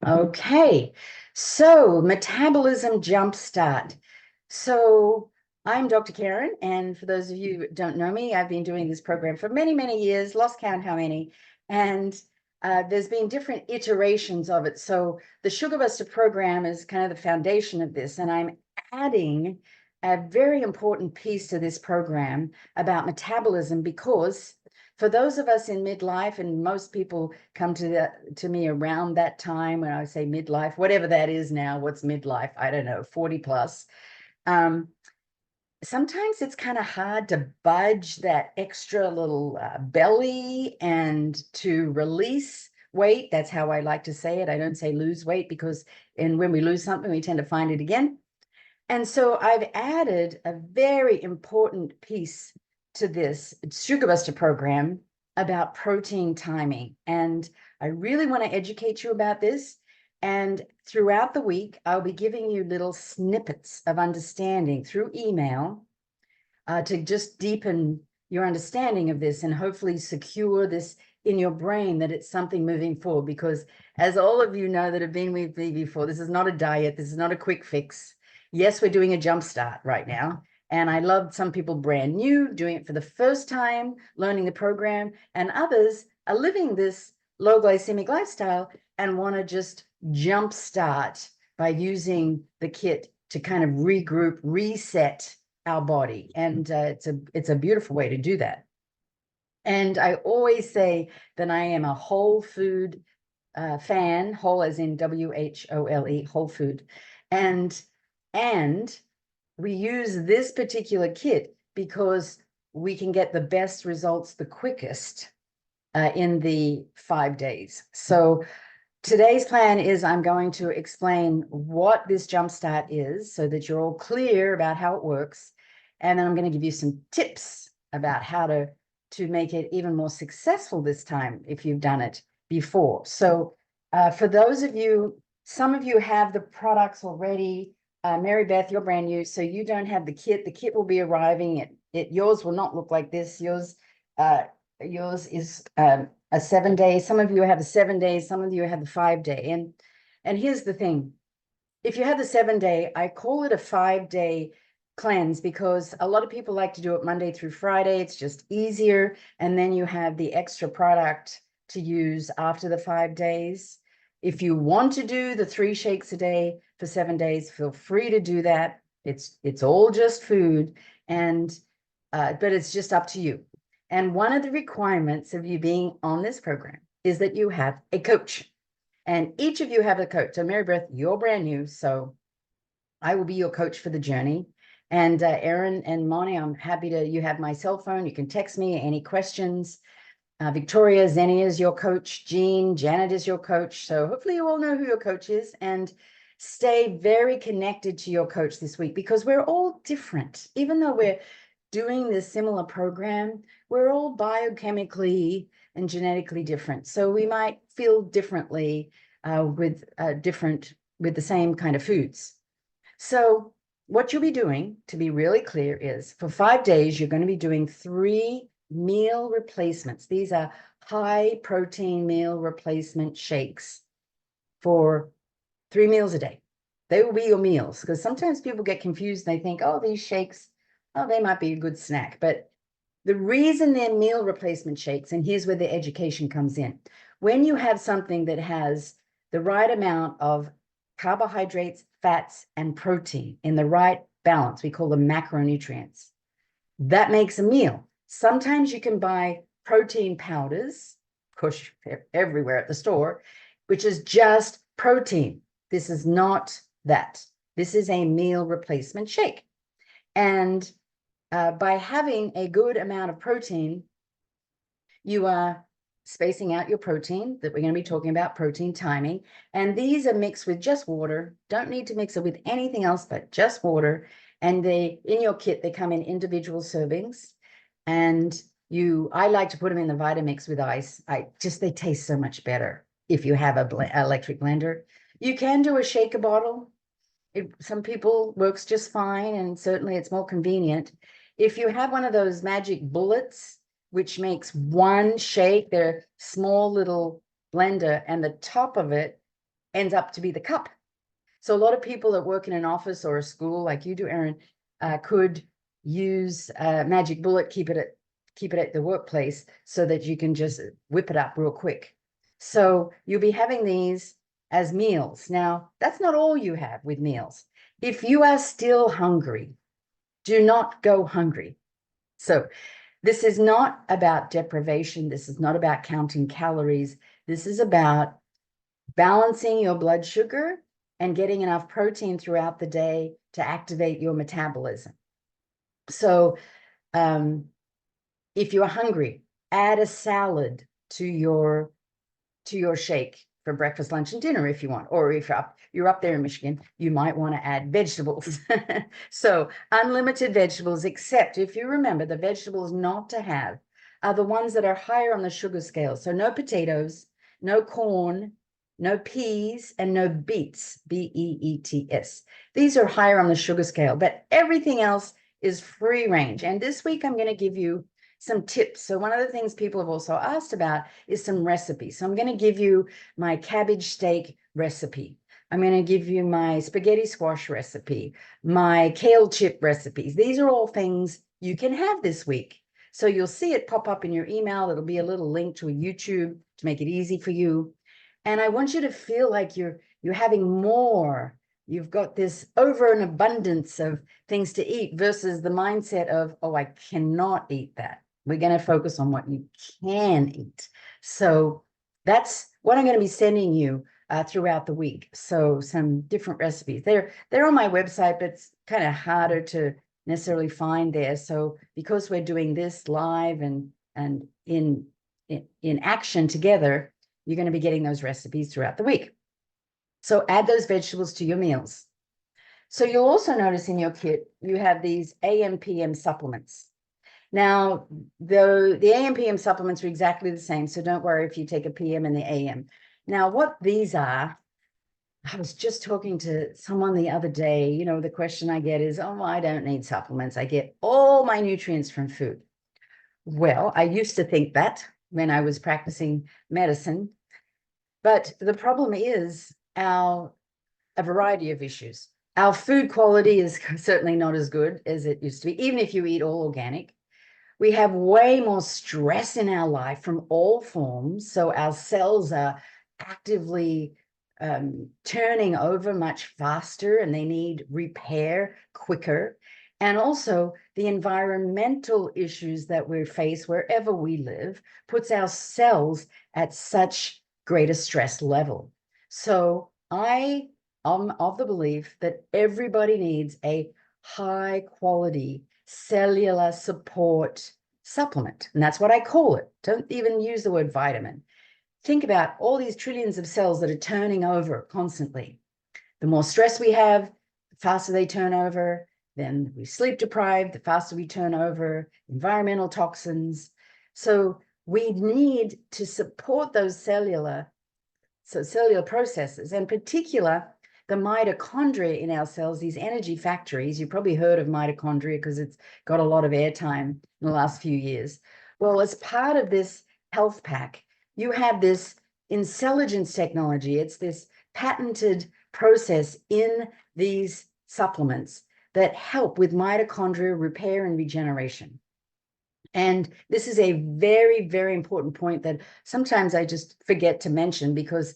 Okay, so Metabolism Jumpstart. So I'm Dr. Karen, and for those of you who don't know me, I've been doing this program for many, many years, lost count how many, and there's been different iterations of it. So the Sugar Buster program is kind of the foundation of this, and I'm adding a very important piece to this program about metabolism because for those of us in midlife, and most people come to me around that time when I say midlife, whatever that is now, what's midlife? I don't know, 40 plus. Sometimes it's kind of hard to budge that extra little belly and to release weight. That's how I like to say it. I don't say lose weight because when we lose something, we tend to find it again. And so I've added a very important piece to this Sugar Buster program about protein timing. And I really want to educate you about this. And throughout the week, I'll be giving you little snippets of understanding through email to just deepen your understanding of this and hopefully secure this in your brain that it's something moving forward. Because as all of you know that have been with me before, this is not a diet. This is not a quick fix. Yes, we're doing a jump start right now. And I love some people brand new, doing it for the first time, learning the program, and others are living this low glycemic lifestyle and want to just jump start by using the kit to kind of regroup, reset our body. And it's a beautiful way to do that. And I always say that I am a whole food fan, whole as in WHOLE, whole food. And we use this particular kit because we can get the best results the quickest in the 5 days. So today's plan is I'm going to explain what this Jumpstart is so that you're all clear about how it works. And then I'm going to give you some tips about how to make it even more successful this time if you've done it before. So for those of you, some of you have the products already. Mary Beth, you're brand new, so you don't have the kit. The kit will be arriving. Yours will not look like this. Yours is a 7 day. Some of you have the 7 days. Some of you have the 5 day. And here's the thing: if you have the 7 day, I call it a 5 day cleanse because a lot of people like to do it Monday through Friday. It's just easier, and then you have the extra product to use after the 5 days. If you want to do the 3 shakes a day for 7 days, feel free to do that. It's all just food, and but it's just up to you. And one of the requirements of you being on this program is that you have a coach, and each of you have a coach. So Mary Beth, you're brand new, so I will be your coach for the journey. And Erin and Moni, I'm happy to, you have my cell phone. You can text me any questions. Victoria, Zenny is your coach. Jean, Janet is your coach. So hopefully you all know who your coach is, and stay very connected to your coach this week because we're all different. Even though we're doing this similar program, we're all biochemically and genetically different. So we might feel differently with the same kind of foods. So what you'll be doing, to be really clear, is for 5 days, you're going to be doing 3 meal replacements. These are high protein meal replacement shakes for 3 meals a day. They will be your meals, because sometimes people get confused. They think, oh, these shakes, oh, they might be a good snack. But the reason they're meal replacement shakes, and here's where the education comes in. When you have something that has the right amount of carbohydrates, fats, and protein in the right balance, we call them macronutrients, that makes a meal. Sometimes you can buy protein powders, push everywhere at the store, which is just protein. This is not that. This is a meal replacement shake. And by having a good amount of protein, you are spacing out your protein that we're going to be talking about, protein timing. And these are mixed with just water. Don't need to mix it with anything else but just water. And in your kit, they come in individual servings. And I like to put them in the Vitamix with ice. They taste so much better if you have a electric blender. You can do a shaker bottle. Some people works just fine, and certainly it's more convenient. If you have one of those magic bullets, which makes one shake, they're small little blender, and the top of it ends up to be the cup. So a lot of people that work in an office or a school like you do, Erin, could use a magic bullet, keep it at the workplace so that you can just whip it up real quick. So you'll be having these as meals. Now, that's not all you have with meals. If you are still hungry, do not go hungry. So this is not about deprivation. This is not about counting calories. This is about balancing your blood sugar and getting enough protein throughout the day to activate your metabolism. So if you're hungry, add a salad to your shake for breakfast, lunch, and dinner if you want. Or if you're up there in Michigan, you might want to add vegetables. So unlimited vegetables, except if you remember, the vegetables not to have are the ones that are higher on the sugar scale. So no potatoes, no corn, no peas, and no beets, B-E-E-T-S. These are higher on the sugar scale, but everything else is free range. And this week I'm going to give you some tips. So one of the things people have also asked about is some recipes. So I'm going to give you my cabbage steak recipe. I'm going to give you my spaghetti squash recipe, my kale chip recipes. These are all things you can have this week. So you'll see it pop up in your email. It'll be a little link to a YouTube to make it easy for you. And I want you to feel like you're having more. You've got this over an abundance of things to eat versus the mindset of, oh, I cannot eat that. We're going to focus on what you can eat. So that's what I'm going to be sending you throughout the week. So some different recipes. They're on my website, but it's kind of harder to necessarily find there. So because we're doing this live and in action together, you're going to be getting those recipes throughout the week. So add those vegetables to your meals. So you'll also notice in your kit, you have these AM, PM supplements. Now, the AM, PM supplements are exactly the same, so don't worry if you take a PM and the AM. Now, what these are, I was just talking to someone the other day, you know, the question I get is, oh, I don't need supplements. I get all my nutrients from food. Well, I used to think that when I was practicing medicine, but the problem is a variety of issues. Our food quality is certainly not as good as it used to be, even if you eat all organic. We have way more stress in our life from all forms. So our cells are actively turning over much faster and they need repair quicker. And also the environmental issues that we face wherever we live puts our cells at such greater stress level. So I am of the belief that everybody needs a high quality cellular support supplement. And that's what I call it. Don't even use the word vitamin. Think about all these trillions of cells that are turning over constantly. The more stress we have, the faster they turn over. Then we sleep deprived, the faster we turn over, environmental toxins. So we need to support those cellular processes, in particular, the mitochondria in our cells, these energy factories. You've probably heard of mitochondria because it's got a lot of airtime in the last few years. Well, as part of this health pack, you have this intelligence technology. It's this patented process in these supplements that help with mitochondrial repair and regeneration. And this is a very, very important point that sometimes I just forget to mention because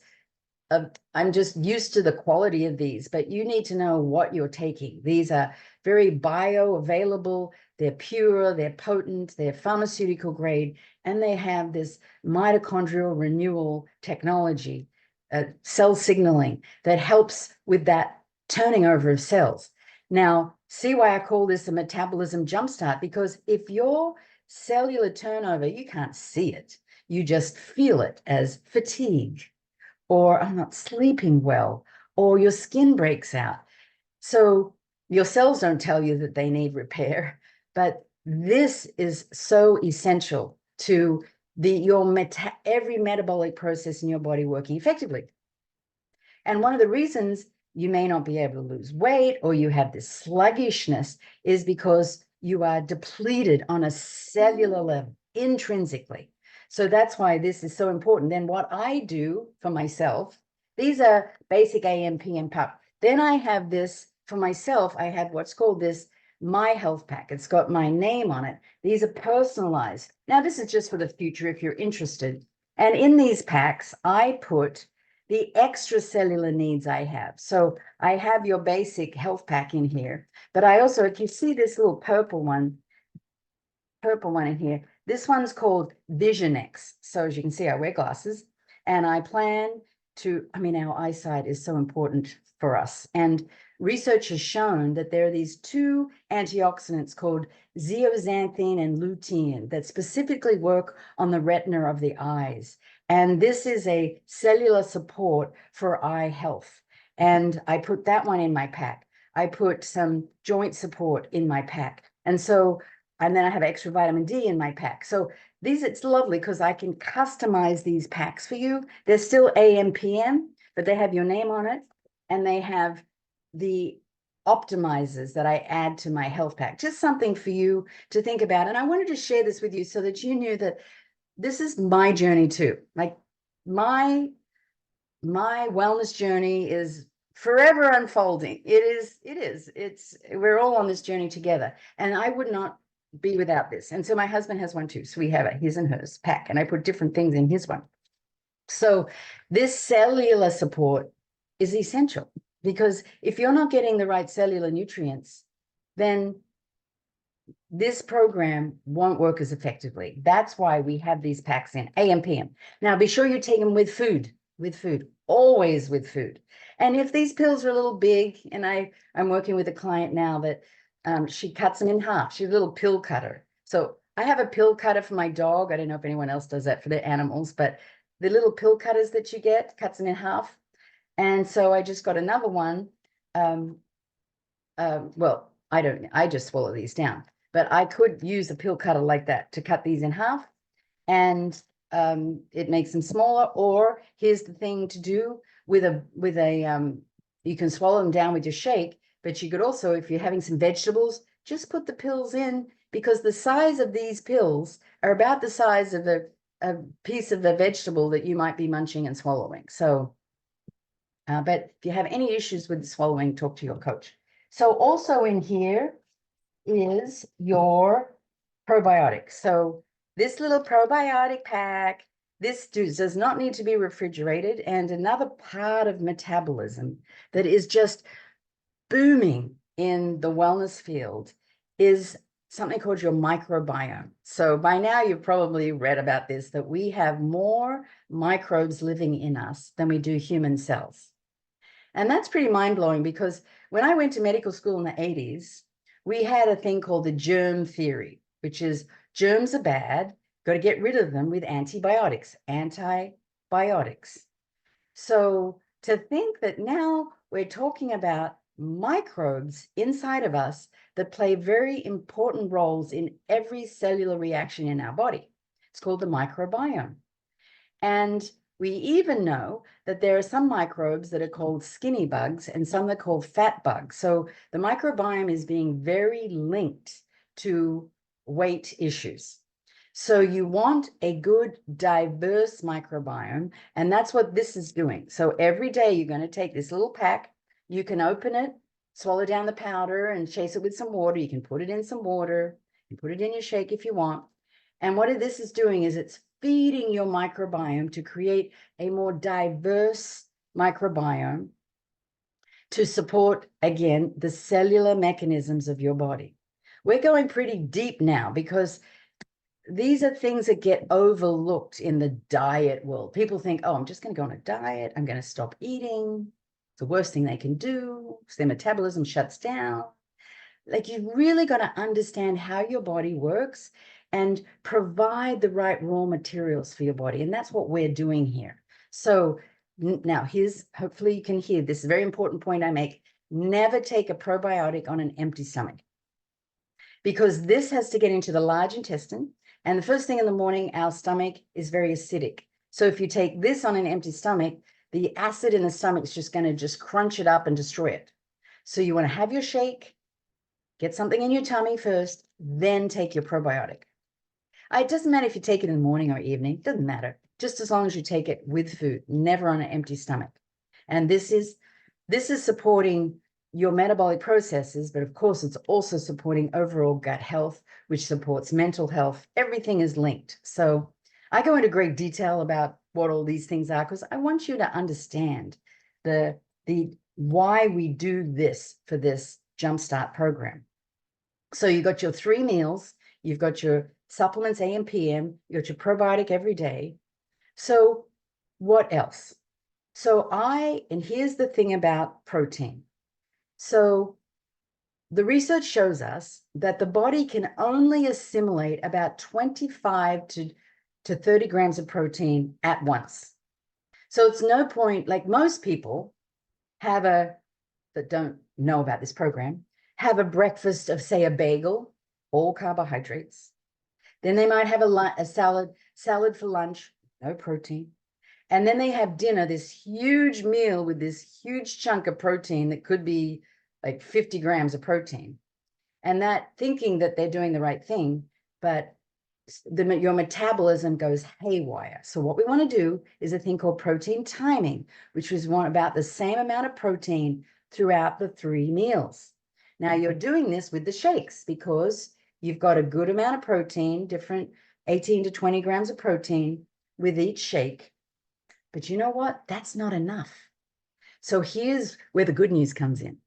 I'm just used to the quality of these, but you need to know what you're taking. These are very bioavailable, they're pure, they're potent, they're pharmaceutical grade, and they have this mitochondrial renewal technology, cell signaling that helps with that turning over of cells. Now, see why I call this a metabolism jumpstart? Because if your cellular turnover, you can't see it, you just feel it as fatigue, or I'm not sleeping well, or your skin breaks out. So your cells don't tell you that they need repair, but this is so essential to every metabolic process in your body working effectively. And one of the reasons you may not be able to lose weight or you have this sluggishness is because you are depleted on a cellular level, intrinsically. So that's why this is so important. Then what I do for myself these are basic AM, PM pup. Then I have this for myself. I have what's called this My Health Pack. It's got my name on it. These are personalized. Now, this is just for the future if you're interested. And in these packs, I put the extracellular needs I have. So I have your basic health pack in here, but I also, if you see this little purple one in here, this one's called Vision X. So as you can see, I wear glasses, and I plan to, I mean, our eyesight is so important for us. And research has shown that there are these two antioxidants called zeaxanthin and lutein that specifically work on the retina of the eyes. And this is a cellular support for eye health. And I put that one in my pack. I put some joint support in my pack. And so, and then I have extra vitamin D in my pack. So these, it's lovely because I can customize these packs for you. They're still AM, PM, but they have your name on it. And they have the optimizers that I add to my health pack. Just something for you to think about. And I wanted to share this with you so that you knew that this is my journey too. Like my wellness journey is forever unfolding. We're all on this journey together. And I would not be without this. And so my husband has one too. So we have a his and hers pack, and I put different things in his one. So this cellular support is essential, because if you're not getting the right cellular nutrients, then this program won't work as effectively. That's why we have these packs in AM, PM. Now, be sure you take them with food, always with food. And if these pills are a little big, and I'm working with a client now that she cuts them in half. She's a little pill cutter. So I have a pill cutter for my dog. I don't know if anyone else does that for their animals, but the little pill cutters that you get, cuts them in half. And so I just got another one. Well, I just swallow these down, but I could use a pill cutter like that to cut these in half, and it makes them smaller. Or here's the thing to do with a you can swallow them down with your shake, but you could also, if you're having some vegetables, just put the pills in, because the size of these pills are about the size of a piece of a vegetable that you might be munching and swallowing. So, but if you have any issues with the swallowing, talk to your coach. So also in here is your probiotics. So this little probiotic pack, this does not need to be refrigerated. And another part of metabolism that is just booming in the wellness field is something called your microbiome. So by now you've probably read about this, that we have more microbes living in us than we do human cells. And that's pretty mind-blowing, because when I went to medical school in the 80s, we had a thing called the germ theory, which is germs are bad, got to get rid of them with antibiotics. So to think that now we're talking about microbes inside of us that play very important roles in every cellular reaction in our body. It's called the microbiome. And we even know that there are some microbes that are called skinny bugs and some that are called fat bugs. So the microbiome is being very linked to weight issues. So you want a good, diverse microbiome, and that's what this is doing. So every day you're going to take this little pack. You can open it, swallow down the powder, and chase it with some water. You can put it in some water and put it in your shake if you want. And what this is doing is it's feeding your microbiome to create a more diverse microbiome to support, again, the cellular mechanisms of your body. We're going pretty deep now, because these are things that get overlooked in the diet world. People think, oh, I'm just going to go on a diet. I'm going to stop eating. It's the worst thing they can do. So their metabolism shuts down. Like, you've really got to understand how your body works and provide the right raw materials for your body. And that's what we're doing here. So now hopefully you can hear this very important point I make. Never take a probiotic on an empty stomach, because this has to get into the large intestine. And the first thing in the morning, our stomach is very acidic. So if you take this on an empty stomach, the acid in the stomach is just going to crunch it up and destroy it. So you want to have your shake, get something in your tummy first, then take your probiotic. It doesn't matter if you take it in the morning or evening, doesn't matter. Just as long as you take it with food, never on an empty stomach. And this is supporting your metabolic processes, but of course it's also supporting overall gut health, which supports mental health. Everything is linked. So I go into great detail about what all these things are, because I want you to understand the why we do this for this Jumpstart program. So you got your 3 meals, you've got your supplements AM, PM, you got your probiotic every day. So what else? So and here's the thing about protein. So the research shows us that the body can only assimilate about 25 to 30 grams of protein at once. So it's no point, like most people that don't know about this program, have a breakfast of, say, a bagel, all carbohydrates. Then they might have a salad for lunch, no protein. And then they have dinner, this huge meal with this huge chunk of protein that could be like 50 grams of protein. And that thinking that they're doing the right thing, but your metabolism goes haywire. So what we want to do is a thing called protein timing, which is about the same amount of protein throughout the 3 meals. Now you're doing this with the shakes because you've got a good amount of protein, different 18 to 20 grams of protein with each shake. But you know what? That's not enough. So here's where the good news comes in.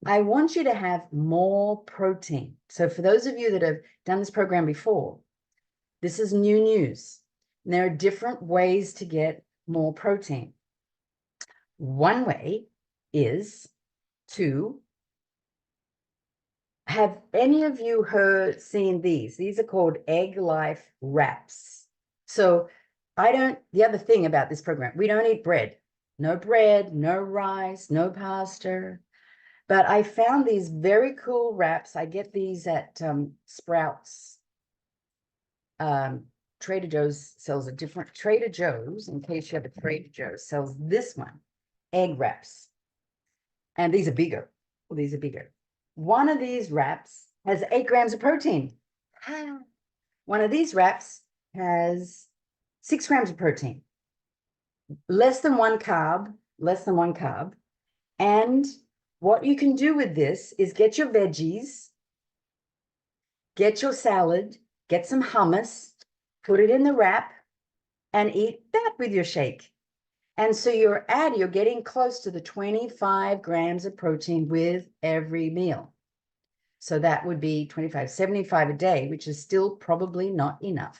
I want you to have more protein. So for those of you that have done this program before, this is new news. And there are different ways to get more protein. One way is to have any of you seen these? These are called Egg Life wraps. So the other thing about this program, we don't eat bread. No bread, no rice, no pasta. But I found these very cool wraps. I get these at Sprouts. Trader Joe's sells a different, Trader Joe's, in case you have a Trader Joe's, sells this one, egg wraps. And these are bigger. Well, these are bigger. One of these wraps has 8 grams of protein. One of these wraps has 6 grams of protein. Less than one carb. And what you can do with this is get your veggies, get your salad, get some hummus, put it in the wrap, and eat that with your shake. And so you're getting close to the 25 grams of protein with every meal. So that would be 25, 75 a day, which is still probably not enough.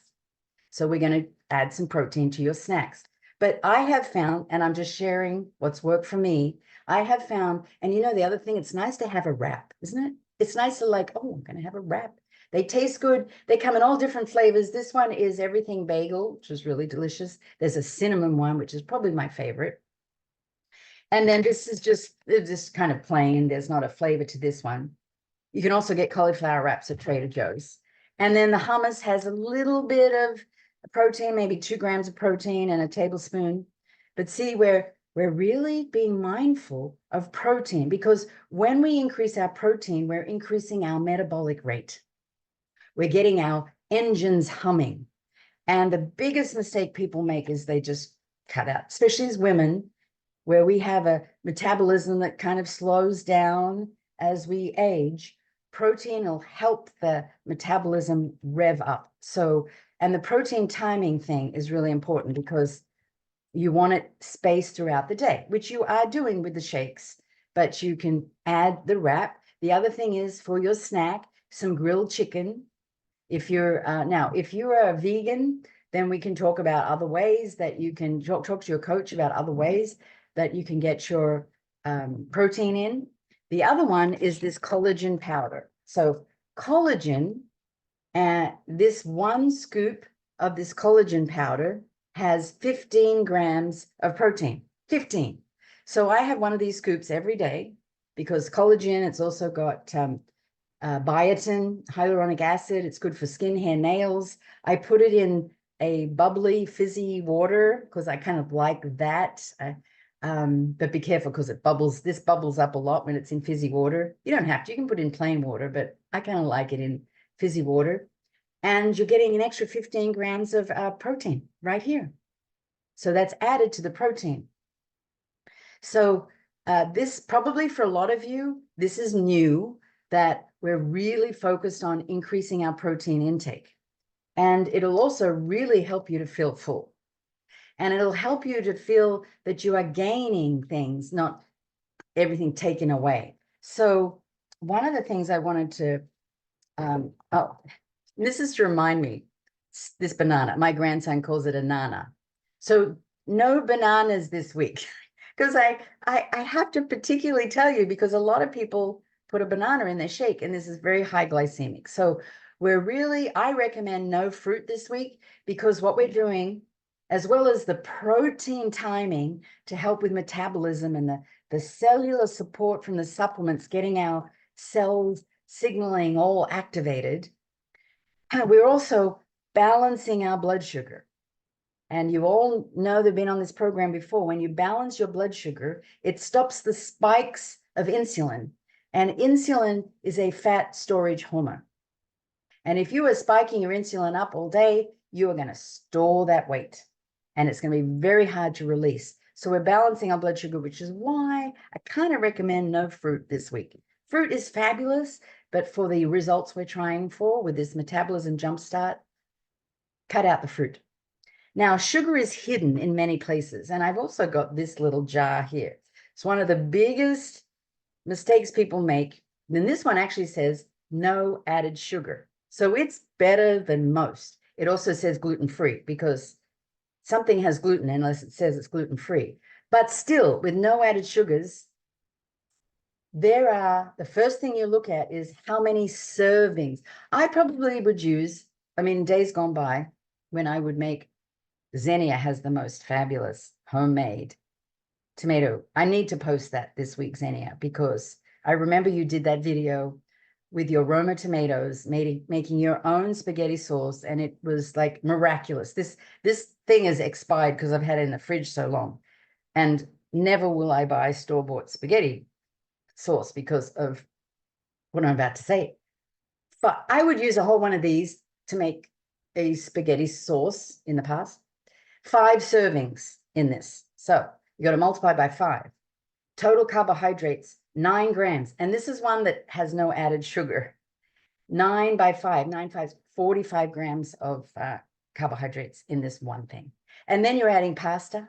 So we're going to add some protein to your snacks. But I have found, and I'm just sharing what's worked for me, I have found, and the other thing, it's nice to have a wrap, isn't it? It's nice to I'm going to have a wrap. They taste good. They come in all different flavors. This one is everything bagel, which is really delicious. There's a cinnamon one, which is probably my favorite. And then this is just kind of plain. There's not a flavor to this one. You can also get cauliflower wraps at Trader Joe's. And then the hummus has a little bit of protein, maybe 2 grams of protein and a tablespoon. But see, we're really being mindful of protein, because when we increase our protein, we're increasing our metabolic rate. We're getting our engines humming. And the biggest mistake people make is they just cut out, especially as women, where we have a metabolism that kind of slows down as we age. Protein will help the metabolism rev up. So, and the protein timing thing is really important, because you want it spaced throughout the day, which you are doing with the shakes, but you can add the wrap. The other thing is, for your snack, some grilled chicken. If you're a vegan, then we can talk about other ways that you can talk to your coach about other ways that you can get your protein in. The other one is this collagen powder. So collagen, this 1 scoop of this collagen powder has 15 grams of protein, 15. So I have one of these scoops every day, because collagen, it's also got biotin, hyaluronic acid. It's good for skin, hair, nails. I put it in a bubbly, fizzy water because I kind of like that. But be careful, because this bubbles up a lot when it's in fizzy water. You don't have to, you can put it in plain water, but I kind of like it in fizzy water. And you're getting an extra 15 grams of protein right here. So that's added to the protein. So this probably for a lot of you, this is new, that we're really focused on increasing our protein intake. And it'll also really help you to feel full. And it'll help you to feel that you are gaining things, not everything taken away. So one of the things I wanted to, this is to remind me, this banana, my grandson calls it a nana. So no bananas this week, because I have to particularly tell you, because a lot of people put a banana in their shake, and this is very high glycemic. So I recommend no fruit this week, because what we're doing, as well as the protein timing to help with metabolism and the cellular support from the supplements, getting our cells signaling all activated, we're also balancing our blood sugar. And you all know they've been on this program before. When you balance your blood sugar, it stops the spikes of insulin. And insulin is a fat storage hormone. And if you are spiking your insulin up all day, you are going to store that weight. And it's going to be very hard to release. So we're balancing our blood sugar, which is why I kind of recommend no fruit this week. Fruit is fabulous, but for the results we're trying for with this Metabolism Jumpstart, cut out the fruit. Now, sugar is hidden in many places, and I've also got this little jar here. It's one of the biggest mistakes people make. Then this one actually says no added sugar. So it's better than most. It also says gluten-free, because something has gluten unless it says it's gluten-free. But still, with no added sugars, the first thing you look at is how many servings. I probably would use, days gone by when I would make, Xenia has the most fabulous homemade tomato. I need to post that this week, Xenia, because I remember you did that video with your Roma tomatoes, making your own spaghetti sauce, and it was like miraculous. This thing is expired because I've had it in the fridge so long, and never will I buy store-bought spaghetti sauce because of what I'm about to say. But I would use a whole one of these to make a spaghetti sauce in the past. 5 servings in this. So you got to multiply by 5. Total carbohydrates, 9 grams. And this is one that has no added sugar. 9 by 5, 9 5, 45 grams of carbohydrates in this one thing. And then you're adding pasta.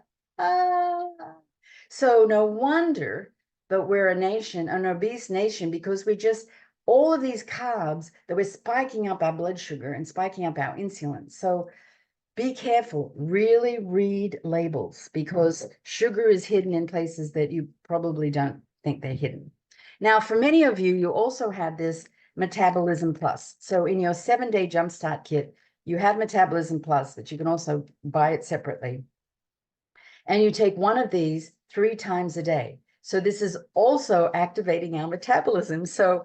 So no wonder that we're a nation, an obese nation, because we just, all of these carbs that we're spiking up our blood sugar and spiking up our insulin. So be careful, really read labels, because sugar is hidden in places that you probably don't think they're hidden. Now, for many of you, you also have this Metabolism Plus. So in your 7-day Jumpstart kit, you have Metabolism Plus, but you can also buy it separately. And you take one of these 3 times a day. So this is also activating our metabolism. So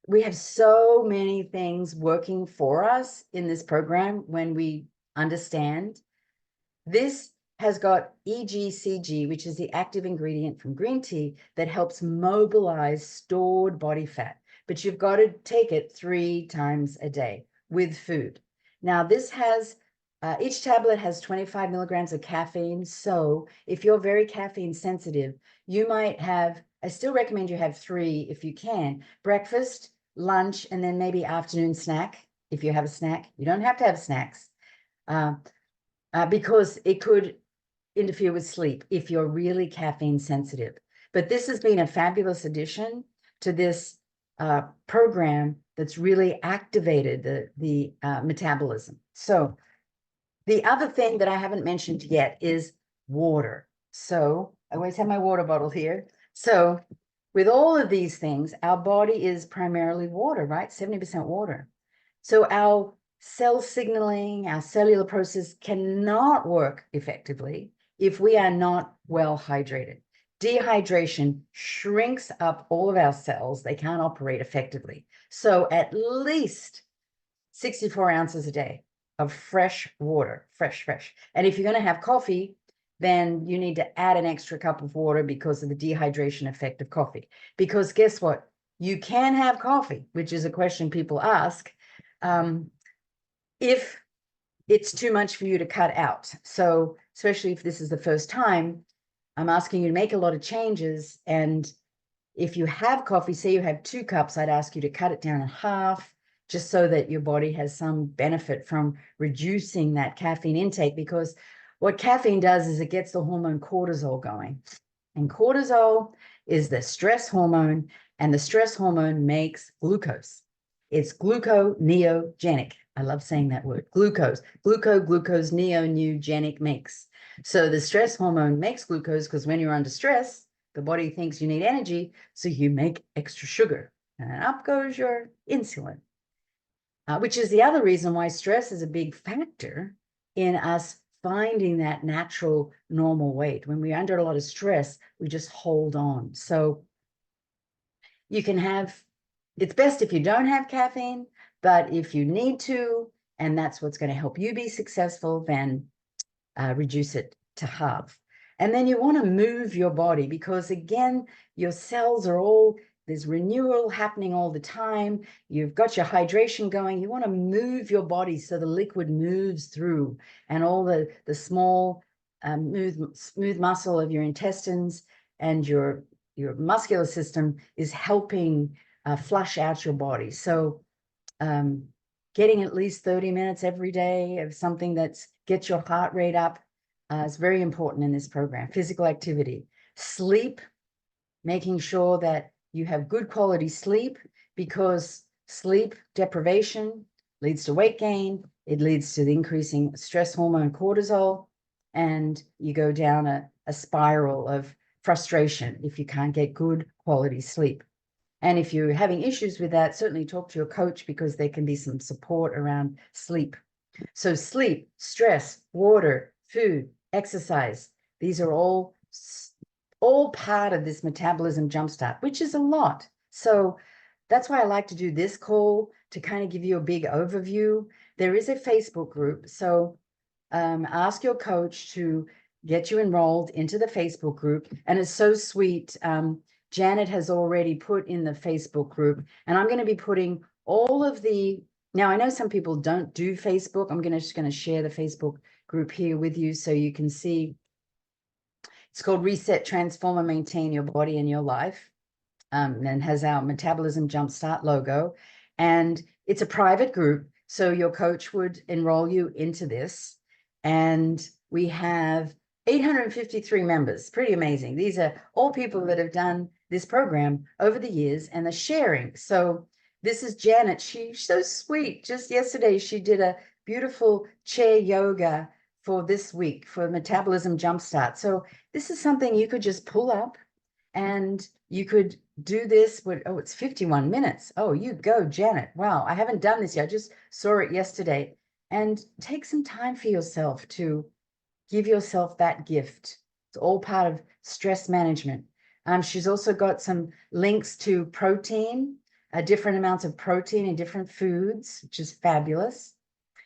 we have so many things working for us in this program when we understand. This has got EGCG, which is the active ingredient from green tea that helps mobilize stored body fat. But you've got to take it 3 times a day with food. Now, this has, each tablet has 25 milligrams of caffeine. So if you're very caffeine sensitive, you might have, I still recommend you have 3 if you can, breakfast, lunch, and then maybe afternoon snack. If you have a snack, you don't have to have snacks. Because it could interfere with sleep if you're really caffeine sensitive. But this has been a fabulous addition to this program that's really activated the metabolism. So the other thing that I haven't mentioned yet is water. So I always have my water bottle here. So with all of these things, our body is primarily water, right? 70% water. So our cell signaling, our cellular process cannot work effectively if we are not well hydrated. Dehydration shrinks up all of our cells. They can't operate effectively. So at least 64 ounces a day of fresh water, fresh. And if you're going to have coffee, then you need to add an extra cup of water because of the dehydration effect of coffee. Because guess what? You can have coffee, which is a question people ask, if it's too much for you to cut out. So especially if this is the first time, I'm asking you to make a lot of changes. And if you have coffee, say you have 2 cups, I'd ask you to cut it down in half, just so that your body has some benefit from reducing that caffeine intake, because what caffeine does is it gets the hormone cortisol going. And cortisol is the stress hormone, and the stress hormone makes glucose. It's gluconeogenic. I love saying that word, glucose, neogenic mix. So the stress hormone makes glucose because when you're under stress, the body thinks you need energy, so you make extra sugar, and up goes your insulin, which is the other reason why stress is a big factor in us finding that natural normal weight. When we're under a lot of stress, we just hold on. So you can have, it's best if you don't have caffeine, but if you need to, and that's what's going to help you be successful, then reduce it to half. And then you want to move your body, because again, your cells are all, there's renewal happening all the time. You've got your hydration going. You want to move your body so the liquid moves through, and all the small smooth muscle of your intestines and your muscular system is helping flush out your body. So getting at least 30 minutes every day of something that's gets your heart rate up is very important in this program. Physical activity, sleep, making sure that you have good quality sleep, because sleep deprivation leads to weight gain. It leads to the increasing stress hormone cortisol, and you go down a spiral of frustration if you can't get good quality sleep. And if you're having issues with that, certainly talk to your coach, because there can be some support around sleep. So sleep, stress, water, food, exercise, these are all part of this metabolism jumpstart, which is a lot. So that's why I like to do this call, to kind of give you a big overview. There is a Facebook group, so ask your coach to get you enrolled into the Facebook group. And it's so sweet. Janet has already put in the Facebook group, and I'm going to be putting all of the, now I know some people don't do Facebook. I'm just going to share the Facebook group here with you so you can see. It's called Reset, Transform, and Maintain Your Body and Your Life, and has our Metabolism Jumpstart logo. And it's a private group, so your coach would enroll you into this. And we have 853 members. Pretty amazing. These are all people that have done this program over the years and are sharing. So this is Janet. She's so sweet. Just yesterday, she did a beautiful chair yoga for this week for Metabolism Jumpstart. So this is something you could just pull up, and you could do this with, oh, it's 51 minutes. Oh, you go, Janet. Wow, I haven't done this yet. I just saw it yesterday. And take some time for yourself to give yourself that gift. It's all part of stress management. She's also got some links to protein, different amounts of protein in different foods, which is fabulous.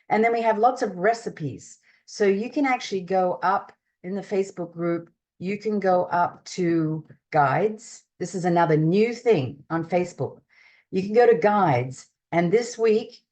And then we have lots of recipes. So you can actually go up in the Facebook group, you can go up to guides. This is another new thing on Facebook. You can go to guides, and this week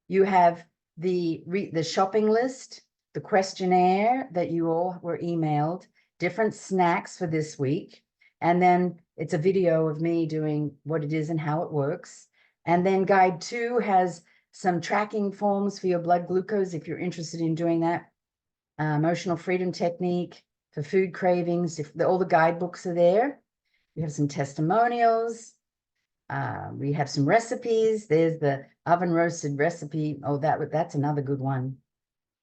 you have the shopping list, the questionnaire that you all were emailed, different snacks for this week, and then it's a video of me doing what it is and how it works. And then guide 2 has some tracking forms for your blood glucose if you're interested in doing that. Emotional freedom technique for food cravings. All the guidebooks are there. We have some testimonials. We have some recipes. There's the oven roasted recipe. Oh, that's another good one.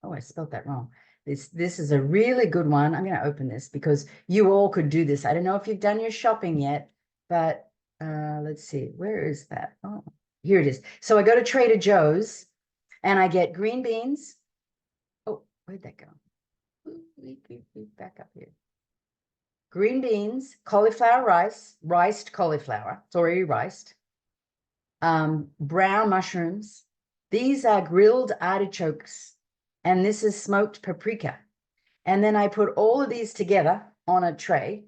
Oh, I spelled that wrong. This is a really good one. I'm going to open this because you all could do this. I don't know if you've done your shopping yet, but let's see. Where is that? Oh, here it is. So I go to Trader Joe's and I get green beans. Oh, where'd that go? Back up here. Green beans, cauliflower rice, riced cauliflower. It's already riced. Brown mushrooms. These are grilled artichokes, and this is smoked paprika. And then I put all of these together on a tray,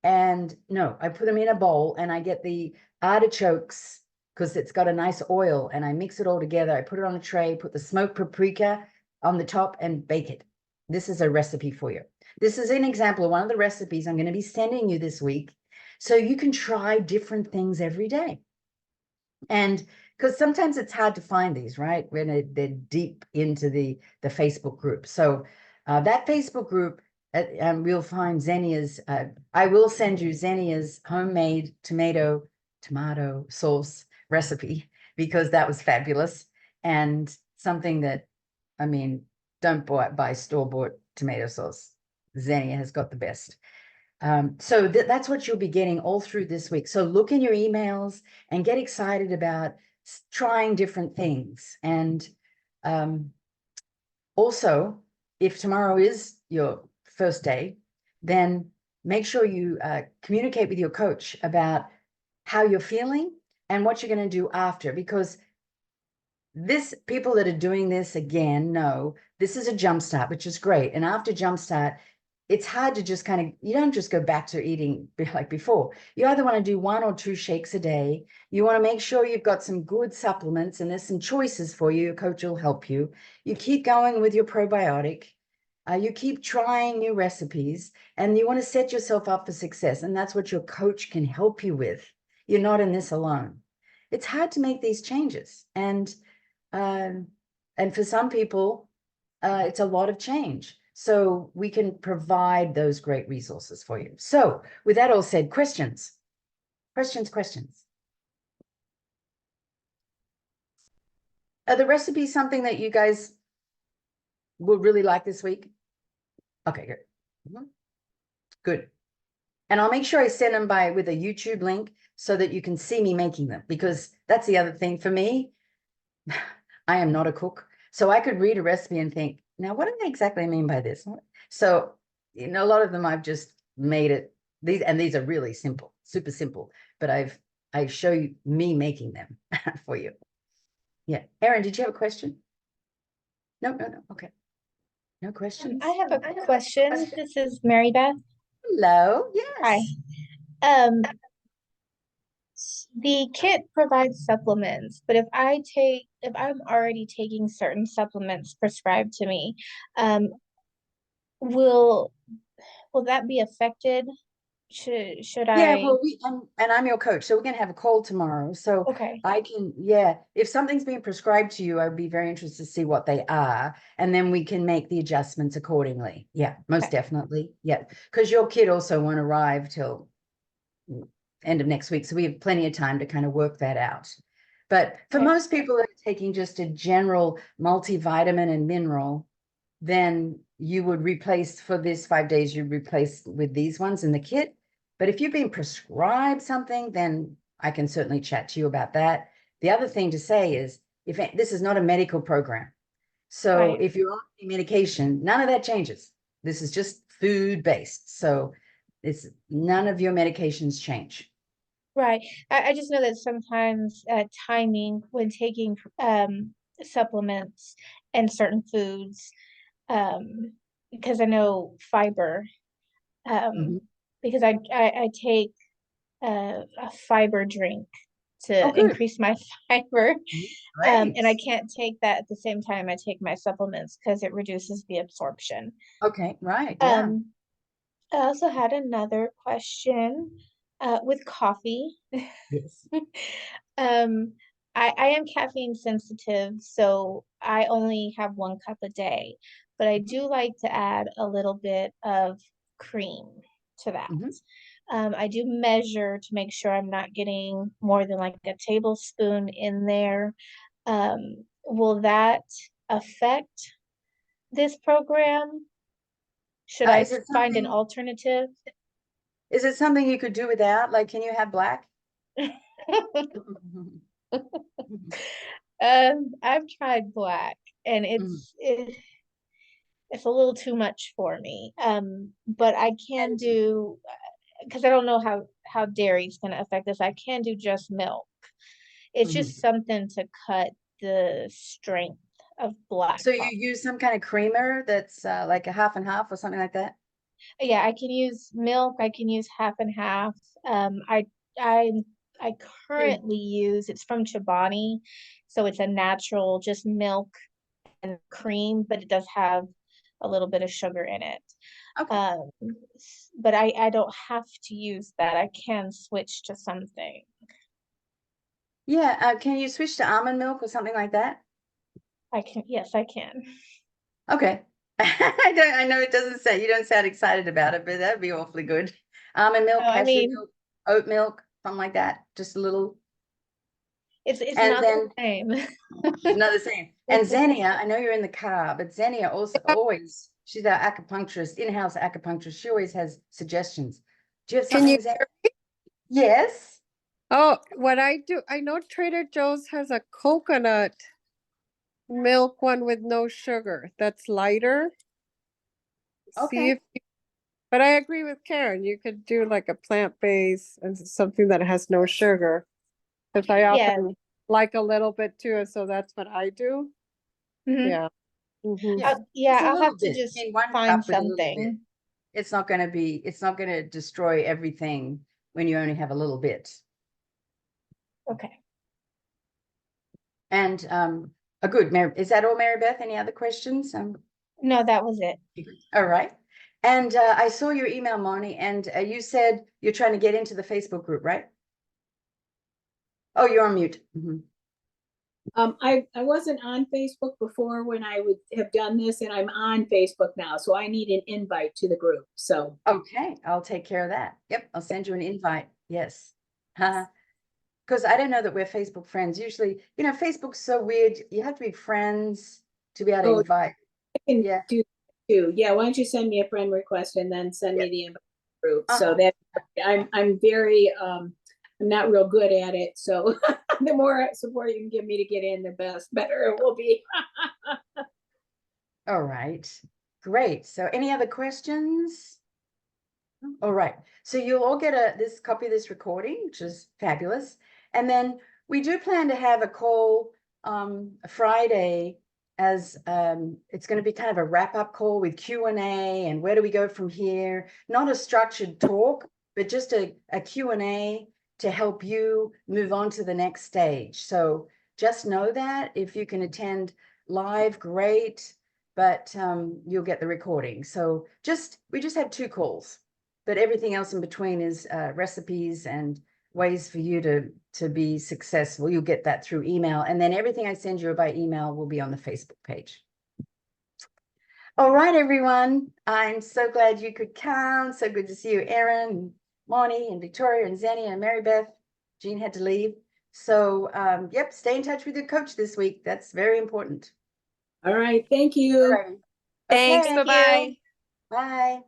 and no, I put them in a bowl, and I get the artichokes because it's got a nice oil, and I mix it all together. I put it on a tray, put the smoked paprika on the top, and bake it. This is a recipe for you. This is an example of one of the recipes I'm going to be sending you this week. So you can try different things every day. And because sometimes it's hard to find these, right? When they're deep into the Facebook group. So that Facebook group, we'll find Xenia's, I will send you Xenia's homemade tomato sauce recipe, because that was fabulous. And something that, I mean, don't buy store-bought tomato sauce. Xenia has got the best. So that's what you'll be getting all through this week. So look in your emails and get excited about trying different things. And also, if tomorrow is your first day, then make sure you communicate with your coach about how you're feeling and what you're going to do after, because people that are doing this again know this is a jumpstart, which is great. And after jumpstart, it's hard to just you don't just go back to eating like before. You either want to do 1 or 2 shakes a day. You want to make sure you've got some good supplements, and there's some choices for you. Your coach will help you. You keep going with your probiotic. You keep trying new recipes, and you want to set yourself up for success. And that's what your coach can help you with. You're not in this alone. It's hard to make these changes. And for some people, it's a lot of change. So we can provide those great resources for you. So with that all said, questions. Are the recipes something that you guys will really like this week? Okay, good. Good. And I'll make sure I send them with a YouTube link so that you can see me making them, because that's the other thing for me. I am not a cook. So I could read a recipe and think, now, what do they exactly mean by this? So, a lot of them I've just made it. These are really simple, super simple, but I show you me making them for you. Yeah. Erin, did you have a question? No. Okay. No questions? I have a question. This is Mary Beth. Hello. Hi. Yes. Um, the kit provides supplements, but if I'm already taking certain supplements prescribed to me, um, will will that be affected? Should Yeah, I? well, and I'm your coach, so we're gonna have a call tomorrow. So Okay. I can, yeah, if something's being prescribed to you, I'd be very interested to see what they are, and then we can make the adjustments accordingly. Yeah, most Okay. definitely. Yeah, because your kid also won't arrive till end of next week, so we have plenty of time to kind of work that out. But for Okay. most people that are taking just a general multivitamin and mineral, then you would replace for this 5 days, you replace with these ones in the kit. But if you've been prescribed something, then I can certainly chat to you about that. The other thing to say is, if this is not a medical program, so Right. if you're on any medication, none of that changes. This is just food based. So it's none of your medications change. Right. I just know that sometimes timing when taking supplements and certain foods, because I know fiber, um, Mhm. because I take a fiber drink Oh, to good. increase my fiber, Great. and I can't take that at the same time I take my supplements because it reduces the absorption. Okay, right. Yeah. Um, I also had another question with coffee. Yes. Um, I am caffeine sensitive, so I only have 1 cup a day, but I Mhm. do like to add a little bit of cream to that. Mhm. I do measure to make sure I'm not getting more than like a tablespoon in there. Will that affect this program? Should I Is it find an something? alternative? Is it something you could do without? Like, can you have black? I've tried black and it's a little too much for me. But I can And do because I don't know how dairy is going to affect this. I can do just milk. It's mhm. just something to cut the strength of black So you coffee. use some kind of creamer that's like a half and half or something like that? Yeah, I can use milk. I can use half and half. I I Mm. currently use it's from Chobani, so it's a natural just milk and cream, but it does have a little bit of sugar in it. Okay. But I don't have to use that. I can switch to something. Yeah, can you switch to almond milk or something like that? I can, yes, I can. Okay. I know it doesn't say, you don't sound excited about it, but that'd be awfully good. Almond milk, No, I cashew mean, milk, oat milk, something like that. Just a little. it's And not the then same. another thing. And Xenia, I know you're in the car, but Xenia also always, she's our acupuncturist, in-house acupuncturist. She always has suggestions. Do you have Can you? something, Xenia? Yes. Oh, what I do, I know Trader Joe's has a coconut milk one with no sugar that's lighter. See Okay. if, but I agree with Karen. You could do like a plant-based and something that has no sugar. Because I Yeah. often like a little bit too, so that's what I do. Mhm. Yeah. Mhm. Yeah. Yeah, Just a I'll little have to bit. I just mean, one find cup with a little bit. something. It's not going to be, it's not going to destroy everything when you only have a little bit. Okay. And good, Mary, is that all, Mary Beth? Any other questions? No, that was it. All right. And I saw your email, Moni, and you said you're trying to get into the Facebook group, right? Oh, you're on mute. Mhm. I wasn't on Facebook before when I would have done this, and I'm on Facebook now, so I need an invite to the group. So Okay, I'll take care of that. Yep, I'll send you an invite. Yes. Because I don't know that we're Facebook friends. Usually, you know, Facebook's so weird. You have to be friends to be able to Oh, invite. I can Yeah. do that too. Yeah, why don't you send me a friend request and then send me the invite to the group? So Uh-huh. that I'm very I'm not real good at it. So the more support you can give me to get in, the better it will be. All right. Great. So any other questions? All right. So you'll all get this copy of this recording, which is fabulous. And then we do plan to have a call Friday as it's going to be kind of a wrap-up call with Q&A and where do we go from here? Not a structured talk, but just a Q&A to help you move on to the next stage. So just know that if you can attend live, great, but you'll get the recording. So we just have 2 calls. But everything else in between is recipes and ways for you to be successful. You'll get that through email. And then everything I send you by email will be on the Facebook page. All right, everyone. I'm so glad you could come. So good to see you, Erin, and Moni, and Victoria, and Xenia, and Mary Beth. Jean had to leave. So, yep, stay in touch with your coach this week. That's very important. All right, thank you. All right. Thanks. Okay. Thank Bye-bye. you. Bye.